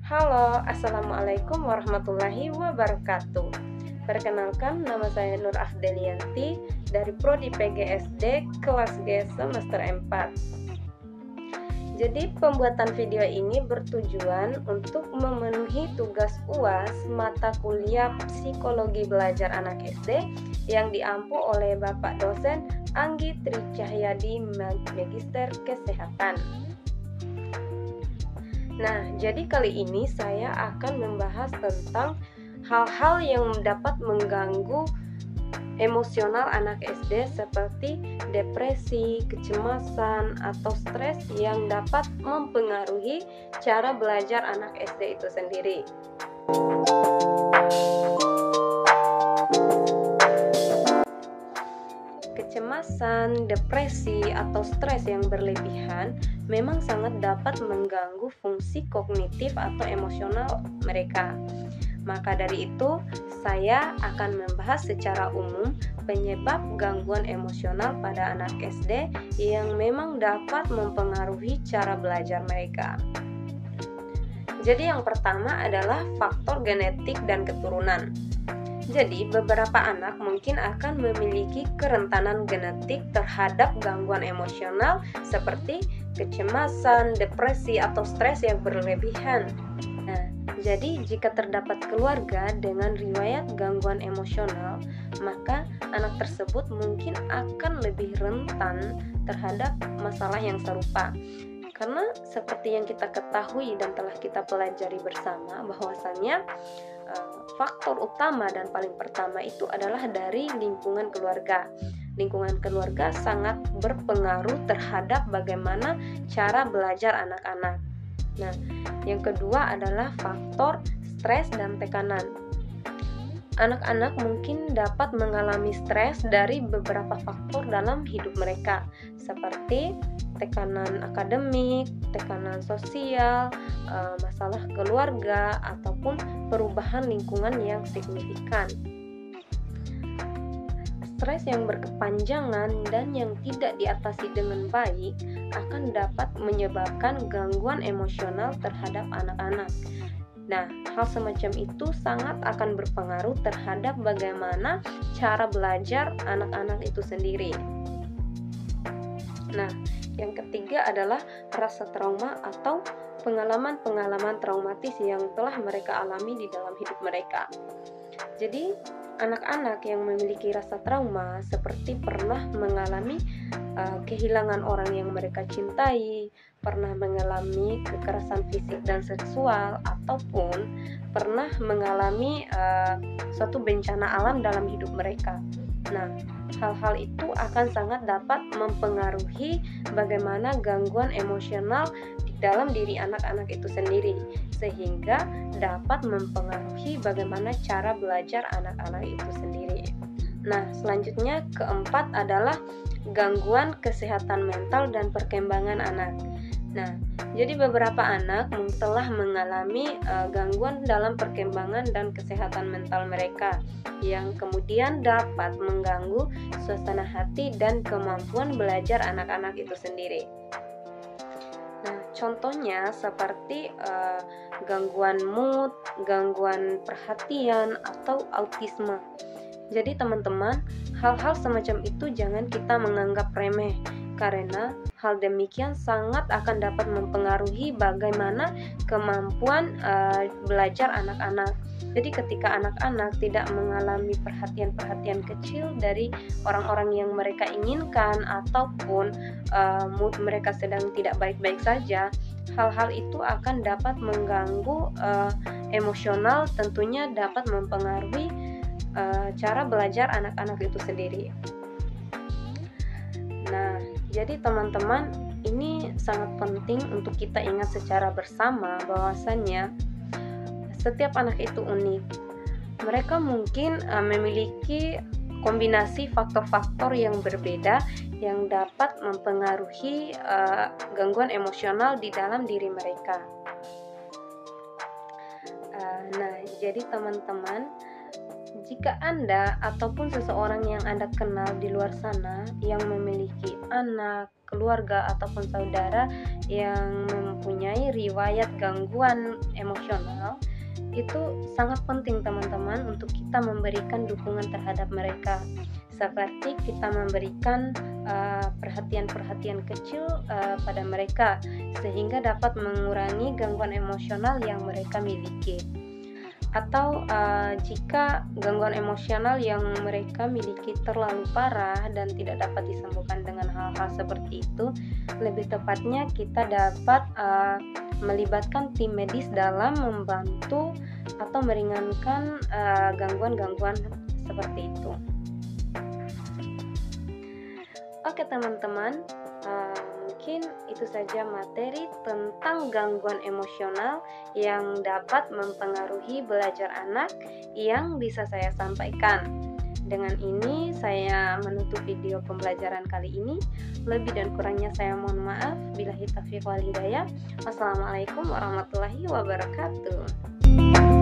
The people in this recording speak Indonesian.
Halo, Assalamualaikum warahmatullahi wabarakatuh. Perkenalkan, nama saya Nur Afdelianti dari Prodi PGSD kelas G semester 4. Jadi pembuatan video ini bertujuan untuk memenuhi tugas UAS mata kuliah Psikologi Belajar Anak SD yang diampu oleh Bapak Dosen Anggi Tri Cahyadi, Magister Kesehatan. Nah, jadi kali ini saya akan membahas tentang hal-hal yang dapat mengganggu emosional anak SD seperti depresi, kecemasan, atau stres yang dapat mempengaruhi cara belajar anak SD itu sendiri. Kecemasan, depresi, atau stres yang berlebihan memang sangat dapat mengganggu fungsi kognitif atau emosional mereka. Maka dari itu, saya akan membahas secara umum penyebab gangguan emosional pada anak SD yang memang dapat mempengaruhi cara belajar mereka. Jadi yang pertama adalah faktor genetik dan keturunan. Jadi beberapa anak mungkin akan memiliki kerentanan genetik terhadap gangguan emosional seperti kecemasan, depresi, atau stres yang berlebihan. Nah, jadi jika terdapat keluarga dengan riwayat gangguan emosional, maka anak tersebut mungkin akan lebih rentan terhadap masalah yang serupa. Karena seperti yang kita ketahui dan telah kita pelajari bersama bahwasannya faktor utama dan paling pertama itu adalah dari lingkungan keluarga. Lingkungan keluarga sangat berpengaruh terhadap bagaimana cara belajar anak-anak. Nah, yang kedua adalah faktor stres dan tekanan. Anak-anak mungkin dapat mengalami stres dari beberapa faktor dalam hidup mereka, seperti tekanan akademik, tekanan sosial, masalah keluarga, ataupun perubahan lingkungan yang signifikan. Stres yang berkepanjangan dan yang tidak diatasi dengan baik akan dapat menyebabkan gangguan emosional terhadap anak-anak. Nah, hal semacam itu sangat akan berpengaruh terhadap bagaimana cara belajar anak-anak itu sendiri. Nah, yang ketiga adalah rasa trauma atau pengalaman-pengalaman traumatis yang telah mereka alami di dalam hidup mereka. Jadi, anak-anak yang memiliki rasa trauma seperti pernah mengalami kehilangan orang yang mereka cintai, pernah mengalami kekerasan fisik dan seksual, ataupun pernah mengalami suatu bencana alam dalam hidup mereka. Nah, hal-hal itu akan sangat dapat mempengaruhi bagaimana gangguan emosional di dalam diri anak-anak itu sendiri, sehingga dapat mempengaruhi bagaimana cara belajar anak-anak itu sendiri. Nah, selanjutnya keempat adalah gangguan kesehatan mental dan perkembangan anak. Nah, jadi beberapa anak telah mengalami gangguan dalam perkembangan dan kesehatan mental mereka yang kemudian dapat mengganggu suasana hati dan kemampuan belajar anak-anak itu sendiri. Nah, contohnya seperti gangguan mood, gangguan perhatian, atau autisme. Jadi teman-teman, hal-hal semacam itu jangan kita menganggap remeh, karena hal demikian sangat akan dapat mempengaruhi bagaimana kemampuan belajar anak-anak. Jadi ketika anak-anak tidak mengalami perhatian-perhatian kecil dari orang-orang yang mereka inginkan, ataupun mood mereka sedang tidak baik-baik saja, hal-hal itu akan dapat mengganggu emosional, tentunya dapat mempengaruhi cara belajar anak-anak itu sendiri. Nah, jadi teman-teman, ini sangat penting untuk kita ingat secara bersama bahwasannya setiap anak itu unik. Mereka mungkin memiliki kombinasi faktor-faktor yang berbeda yang dapat mempengaruhi gangguan emosional di dalam diri mereka. Nah, jadi teman-teman, Jika Anda ataupun seseorang yang Anda kenal di luar sana yang memiliki anak, keluarga, ataupun saudara yang mempunyai riwayat gangguan emosional, itu sangat penting teman-teman untuk kita memberikan dukungan terhadap mereka, seperti kita memberikan perhatian-perhatian kecil pada mereka sehingga dapat mengurangi gangguan emosional yang mereka miliki. Atau jika gangguan emosional yang mereka miliki terlalu parah dan tidak dapat disembuhkan dengan hal-hal seperti itu, lebih tepatnya kita dapat melibatkan tim medis dalam membantu atau meringankan gangguan-gangguan seperti itu. Oke teman-teman, mungkin itu saja materi tentang gangguan emosional yang dapat mempengaruhi belajar anak yang bisa saya sampaikan. Dengan ini saya menutup video pembelajaran kali ini. Lebih dan kurangnya saya mohon maaf. Billahi taufiq wal hidayah. Wassalamualaikum warahmatullahi wabarakatuh.